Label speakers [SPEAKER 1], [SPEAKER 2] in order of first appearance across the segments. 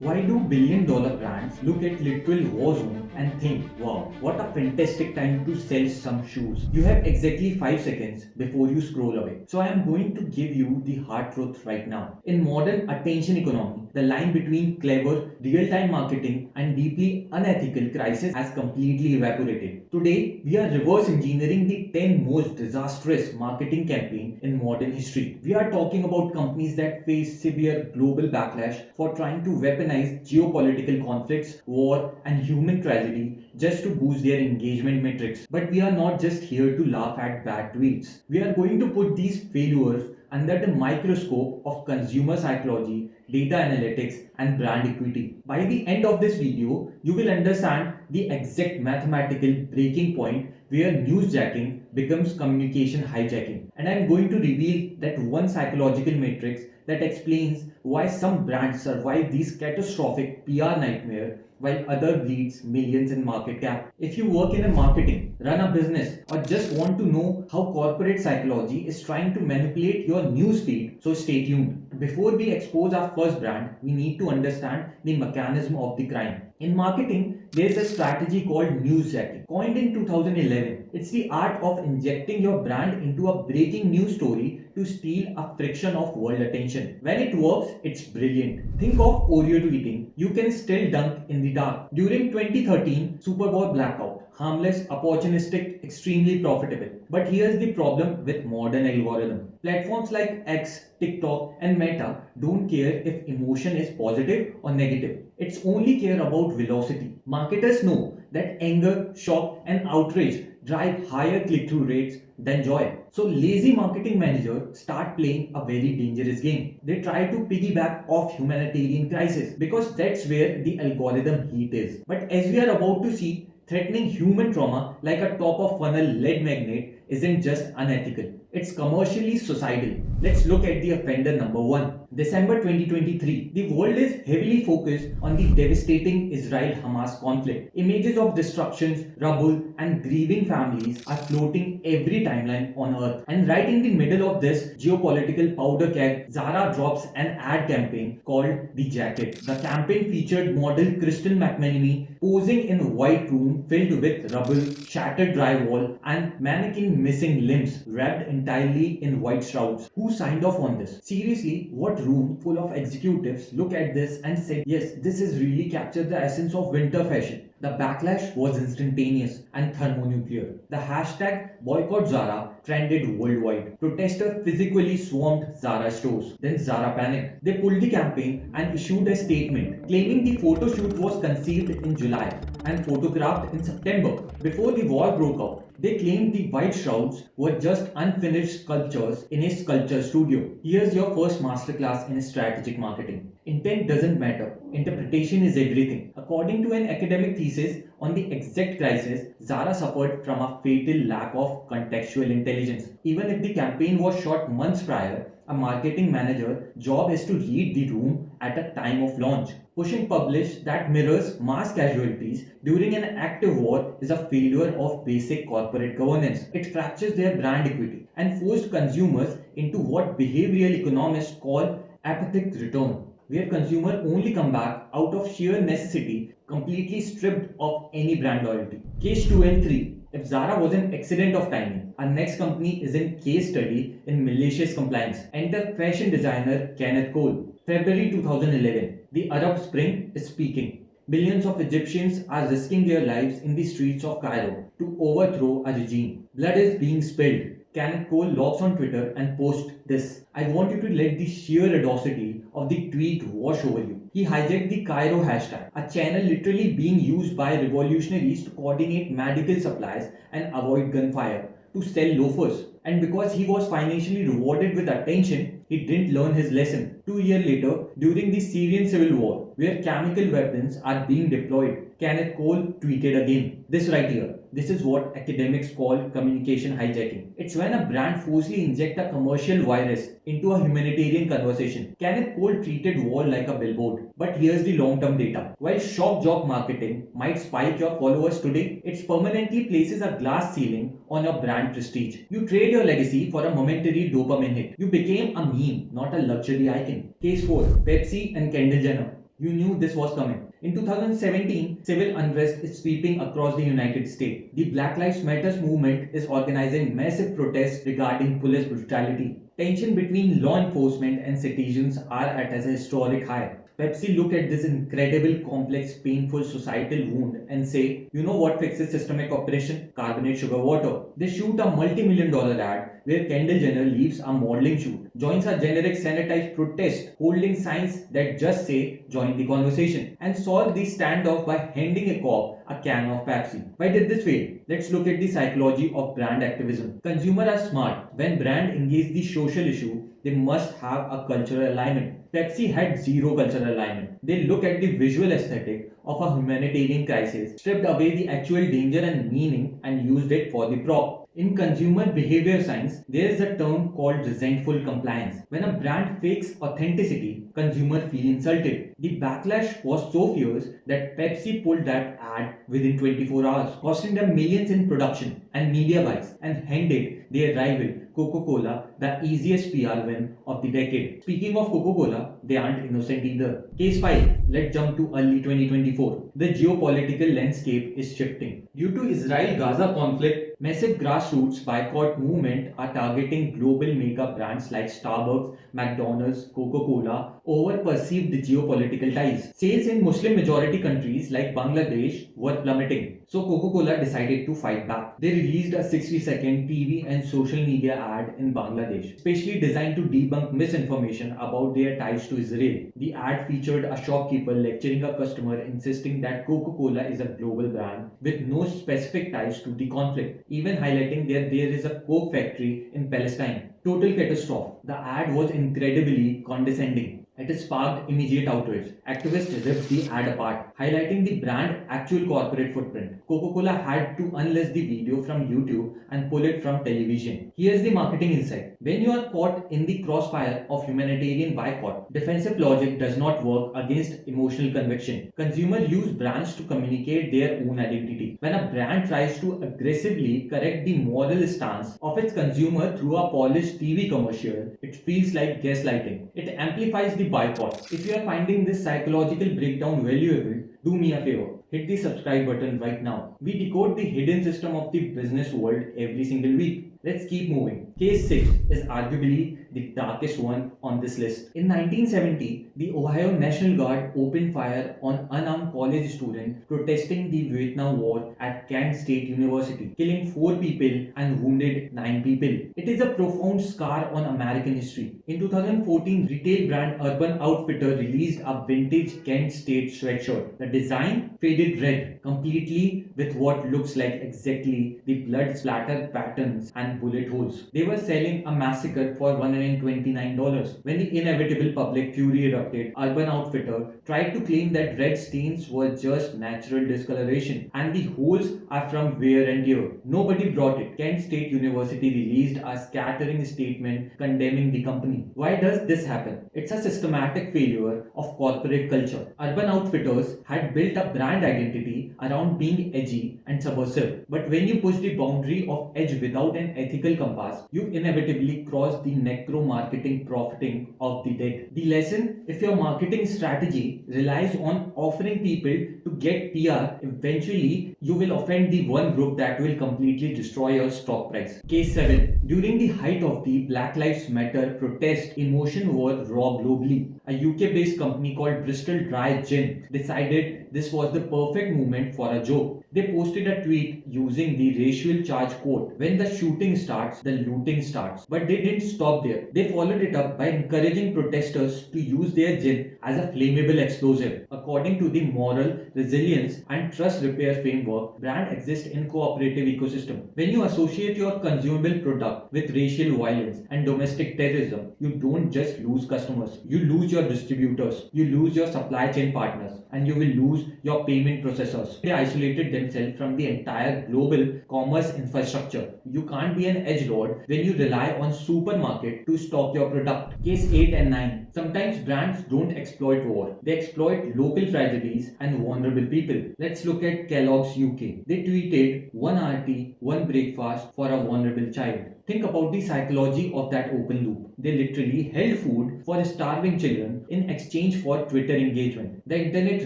[SPEAKER 1] Why do billion-dollar brands look at literal war zone and think, wow, what a fantastic time to sell some shoes? You have exactly 5 seconds before you scroll away. So I am going to give you the hard truth right now. In modern attention economy, the line between clever, real-time marketing and deeply unethical crisis has completely evaporated. Today, we are reverse engineering the 10 most disastrous marketing campaign in modern history. We are talking about companies that face severe global backlash for trying to weaponize geopolitical conflicts, war, and human tragedy just to boost their engagement metrics. But we are not just here to laugh at bad tweets. We are going to put these failures under the microscope of consumer psychology, data analytics, and brand equity. By the end of this video, you will understand the exact mathematical breaking point where newsjacking becomes communication hijacking. And I'm going to reveal that one psychological matrix that explains why some brands survive these catastrophic PR nightmare while other bleeds millions in market cap. If you work in a marketing, run a business, or just want to know how corporate psychology is trying to manipulate your newsfeed, so stay tuned. Before we expose our first brand, we need to understand the mechanism of the crime. In marketing, there's a strategy called newsjacking. Coined in 2011, it's the art of injecting your brand into a breaking news story to steal a fraction of world attention. When it works, it's brilliant. Think of Oreo tweeting. You can still dunk in the dark. During 2013 Super Bowl blackout, harmless, opportunistic, extremely profitable. But here's the problem with modern algorithm. Platforms like X, TikTok, and Meta don't care if emotion is positive or negative. It's only care about velocity. Marketers know that anger, shock, and outrage drive higher click-through rates than joy. So lazy marketing managers start playing a very dangerous game. They try to piggyback off humanitarian crisis because that's where the algorithm heat is. But as we are about to see, threatening human trauma like a top of funnel lead magnet isn't just unethical. It's commercially suicidal. Let's look at the offender number 1. December 2023. The world is heavily focused on the devastating Israel-Hamas conflict. Images of destruction, rubble, and grieving families are floating every timeline on earth. And right in the middle of this geopolitical powder keg, Zara drops an ad campaign called The Jacket. The campaign featured model Kristen McManamy posing in a white room filled with rubble, shattered drywall, and mannequin missing limbs wrapped entirely in white shrouds. Who signed off on this? Seriously, what room full of executives look at this and said, yes, this is really captured the essence of winter fashion? The backlash was instantaneous and thermonuclear. The hashtag boycott Zara trended worldwide. Protesters physically swarmed Zara stores. Then Zara panicked. They pulled the campaign and issued a statement claiming the photo shoot was conceived in July and photographed in September before the war broke out. They claimed the white shrouds were just unfinished sculptures in a sculpture studio. Here's your first masterclass in strategic marketing. Intent doesn't matter. Interpretation is everything. According to an academic thesis on the exact crisis, Zara suffered from a fatal lack of contextual intelligence. Even if the campaign was shot months prior, a marketing manager's job is to read the room at a time of launch. Pushing publish that mirrors mass casualties during an active war is a failure of basic corporate governance. It fractures their brand equity and forced consumers into what behavioral economists call apathic return, where consumers only come back out of sheer necessity, completely stripped of any brand loyalty. Case 2 and 3. If Zara was an accident of timing, our next company is in case study in malicious compliance. Enter fashion designer Kenneth Cole. February 2011. The Arab Spring is speaking. Millions of Egyptians are risking their lives in the streets of Cairo to overthrow a regime. Blood is being spilled. Kenneth Cole logs on Twitter and posts this. I want you to let the sheer audacity of the tweet wash over you. He hijacked the Cairo hashtag, a channel literally being used by revolutionaries to coordinate medical supplies and avoid gunfire, to sell loafers. And because he was financially rewarded with attention, he didn't learn his lesson. 2 years later, during the Syrian civil war, where chemical weapons are being deployed, Kenneth Cole tweeted again. This right here. This is what academics call communication hijacking. It's when a brand forcefully injects a commercial virus into a humanitarian conversation. Kenneth Cole treated war like a billboard. But here's the long-term data. While shock jock marketing might spike your followers today, it permanently places a glass ceiling on your brand prestige. You trade your legacy for a momentary dopamine hit. You became a meme, not a luxury icon. Case 4. Pepsi and Kendall Jenner. You knew this was coming. In 2017, civil unrest is sweeping across the United States. The Black Lives Matter movement is organizing massive protests regarding police brutality. Tension between law enforcement and citizens are at a historic high. Pepsi look at this incredible, complex, painful societal wound and say, you know what fixes systemic oppression? Carbonate sugar water. They shoot a multi-million-dollar ad where Kendall Jenner leaves a modeling shoot, joins a generic sanitized protest holding signs that just say join the conversation, and solve the standoff by handing a cop a can of Pepsi. Why did this fail? Let's look at the psychology of brand activism. Consumers are smart. When brand engage the social issue, they must have a cultural alignment. Pepsi had zero cultural alignment. They look at the visual aesthetic of a humanitarian crisis, stripped away the actual danger and meaning, and used it for the prop. In consumer behavior science, there is a term called resentful compliance. When a brand fakes authenticity, consumers feel insulted. The backlash was so fierce that Pepsi pulled that ad within 24 hours, costing them millions in production and media buys, and handed their rival Coca-Cola the easiest PR win of the decade. Speaking of Coca-Cola, they aren't innocent either. Case 5. Let's jump to early 2024. The geopolitical landscape is shifting. Due to Israel-Gaza conflict, massive grassroots boycott movement are targeting global mega brands like Starbucks, McDonald's, Coca-Cola over perceived geopolitical ties. Sales in Muslim majority countries like Bangladesh were plummeting. So Coca-Cola decided to fight back. They released a 60-second TV and social media ad in Bangladesh, specially designed to debunk misinformation about their ties to Israel. The ad featured a shopkeeper lecturing a customer, insisting that Coca-Cola is a global brand with no specific ties to the conflict, even highlighting that there is a Coke factory in Palestine. Total catastrophe. The ad was incredibly condescending. It sparked immediate outrage. Activists ripped the ad apart, highlighting the brand's actual corporate footprint. Coca-Cola had to unlist the video from YouTube and pull it from television. Here's the marketing insight. When you are caught in the crossfire of humanitarian boycott, defensive logic does not work against emotional conviction. Consumers use brands to communicate their own identity. When a brand tries to aggressively correct the moral stance of its consumer through a polished TV commercial, it feels like gaslighting. It amplifies the boycott. If you are finding this psychological breakdown valuable, do me a favor. Hit the subscribe button right now. We decode the hidden system of the business world every single week. Let's keep moving. Case 6 is arguably the darkest one on this list. In 1970, the Ohio National Guard opened fire on unarmed college students protesting the Vietnam War at Kent State University, killing 4 people and wounded 9 people. It is a profound scar on American history. In 2014, retail brand Urban Outfitter released a vintage Kent State sweatshirt. The design faded red, completely with what looks like exactly the blood splatter patterns and bullet holes. They were selling a massacre for $129. When the inevitable public fury erupted, Urban Outfitter tried to claim that red stains were just natural discoloration and the holes are from wear and tear. Nobody brought it. Kent State University released a scattering statement condemning the company. Why does this happen? It's a systematic failure of corporate culture. Urban Outfitters had built a brand identity around being edgy and subversive. But when you push the boundary of edge without an ethical compass, you inevitably cross the necromarketing profiting of the dead. The lesson: if your marketing strategy relies on offering people to get PR, eventually you will offend the one group that will completely destroy your stock price. Case 7. During the height of the Black Lives Matter protest, emotion was raw globally. A UK-based company called Bristol Dry Gin decided this was the perfect moment for a joke. They posted a tweet using the racial charge quote, "When the shooting starts, the looting starts." But they didn't stop there. They followed it up by encouraging protesters to use their gin as a flammable explosive. According to the moral, resilience and trust repair framework, brand exists in cooperative ecosystem. When you associate your consumable product with racial violence and domestic terrorism, you don't just lose customers, you lose your distributors, you lose your supply chain partners, and you will lose your payment processors. They isolated themselves from the entire global commerce infrastructure. You can't be an edgelord when you rely on supermarket to stock your product. Case 8 and 9. Sometimes brands don't exploit war. They exploit local tragedies and vulnerable people. Let's look at Kellogg's UK. They tweeted one RT, one breakfast for a vulnerable child. Think about the psychology of that open loop. They literally held food for starving children in exchange for Twitter engagement. The internet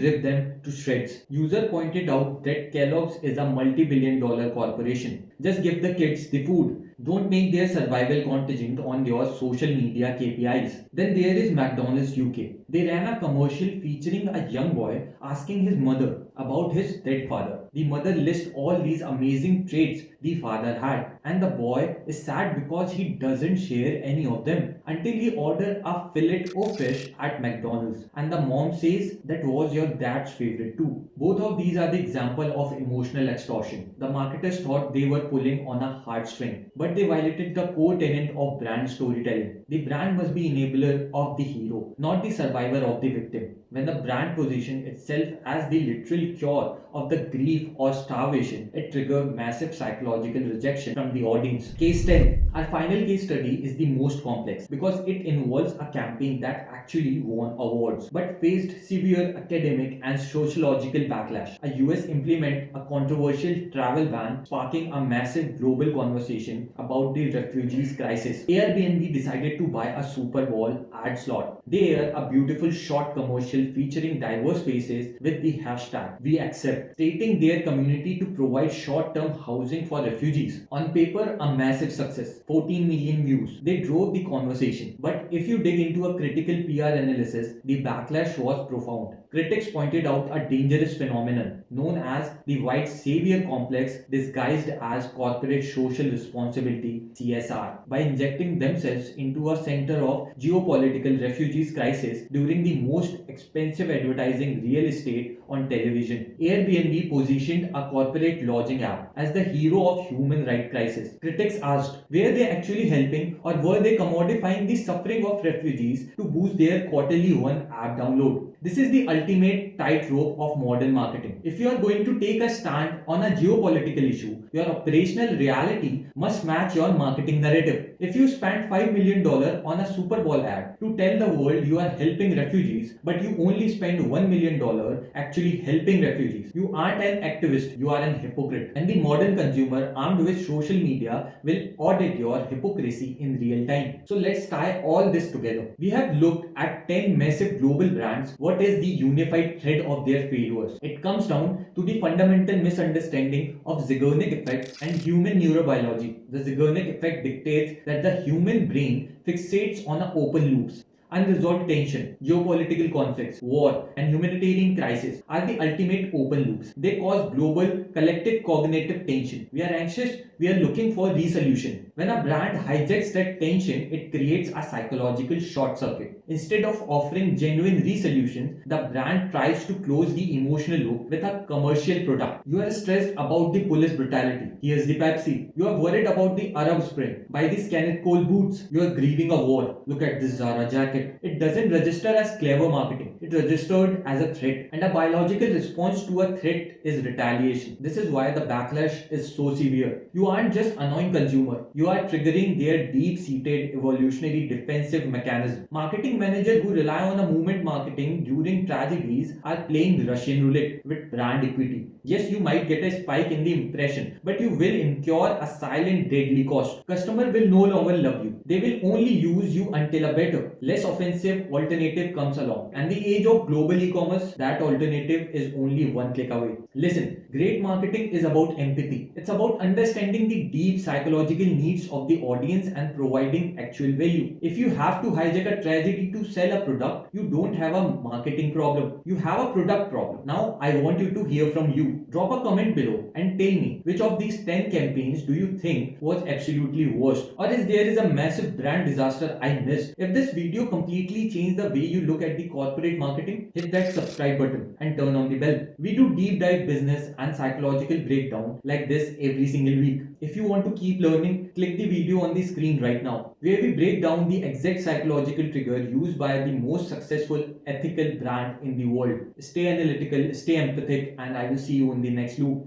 [SPEAKER 1] ripped them to shreds. User pointed out that Kellogg's is a multi-billion-dollar corporation. Just give the kids the food. Don't make their survival contingent on your social media KPIs. Then there is McDonald's UK. They ran a commercial featuring a young boy asking his mother about his dead father. The mother lists all these amazing traits the father had, and the boy is sad because he doesn't share any of them until he orders a fillet of fish at McDonald's, and the mom says that was your dad's favorite too. Both of these are the example of emotional extortion. The marketers thought they were pulling on a heartstring, but they violated the core tenet of brand storytelling. The brand must be enabler of the hero, not the survivor of the victim. When the brand positions itself as the literal cure of the grief or starvation, it triggers massive psychological rejection from the audience. Case 10. Our final case study is the most complex because it involves a campaign that actually won awards but faced severe academic and sociological backlash. A US implemented a controversial travel ban, sparking a massive global conversation about the refugees crisis. Airbnb decided to buy a Super Bowl ad slot. They aired a beautiful short commercial featuring diverse faces with the hashtag WeAccept, stating their community to provide short-term housing for refugees. On paper, a massive success, 14 million views. They drove the conversation. But if you dig into a critical PR analysis, the backlash was profound. Critics pointed out a dangerous phenomenon known as the white savior complex disguised as corporate social responsibility (CSR) by injecting themselves into a center of geopolitical refugees crisis during the most expensive advertising real estate on television. Airbnb positioned a corporate lodging app as the hero of human rights crisis. Critics asked, were they actually helping or were they commodifying the suffering of refugees to boost their quarterly one app download? This is the ultimate tightrope of modern marketing. If you are going to take a stand on a geopolitical issue, your operational reality must match your marketing narrative. If you spend $5 million on a Super Bowl ad to tell the world you are helping refugees, but you only spend $1 million actually helping refugees, you aren't an activist, you are an hypocrite. And the modern consumer armed with social media will audit your hypocrisy in real time. So let's tie all this together. We have looked at 10 massive global brands. What is the unified thread of their failures? It comes down to the fundamental misunderstanding of Zeigarnik effect and human neurobiology. The Zeigarnik effect dictates that the human brain fixates on open loops. Unresolved tension, geopolitical conflicts, war, and humanitarian crisis are the ultimate open loops. They cause global collective cognitive tension. We are anxious, we are looking for resolution. When a brand hijacks that tension, it creates a psychological short circuit. Instead of offering genuine resolutions, the brand tries to close the emotional loop with a commercial product. You are stressed about the police brutality. Here's the Pepsi. You are worried about the Arab Spring. Buy these Kenneth boots. You are grieving a war. Look at this Zara jacket. It doesn't register as clever marketing. It registered as a threat. And a biological response to a threat is retaliation. This is why the backlash is so severe. You aren't just annoying consumer. You are triggering their deep-seated evolutionary defensive mechanism. Marketing managers who rely on a movement marketing during tragedies are playing Russian roulette with brand equity. Yes, you might get a spike in the impression, but you will incur a silent deadly cost. Customer will no longer love you. They will only use you until a better, less offensive alternative comes along. And the age of global e-commerce, that alternative is only one click away. Listen, great marketing is about empathy. It's about understanding the deep psychological needs of the audience and providing actual value. If you have to hijack a tragedy to sell a product, you don't have a marketing problem. You have a product problem. Now, I want you to hear from you. Drop a comment below and tell me which of these 10 campaigns do you think was absolutely worst, or is there a massive brand disaster I missed? If this video completely changed the way you look at the corporate marketing, hit that subscribe button and turn on the bell. We do deep dive business and psychological breakdown like this every single week. If you want to keep learning, click the video on the screen right now, where we break down the exact psychological trigger used by the most successful ethical brand in the world. Stay analytical, stay empathic, and I will see you in the next loop.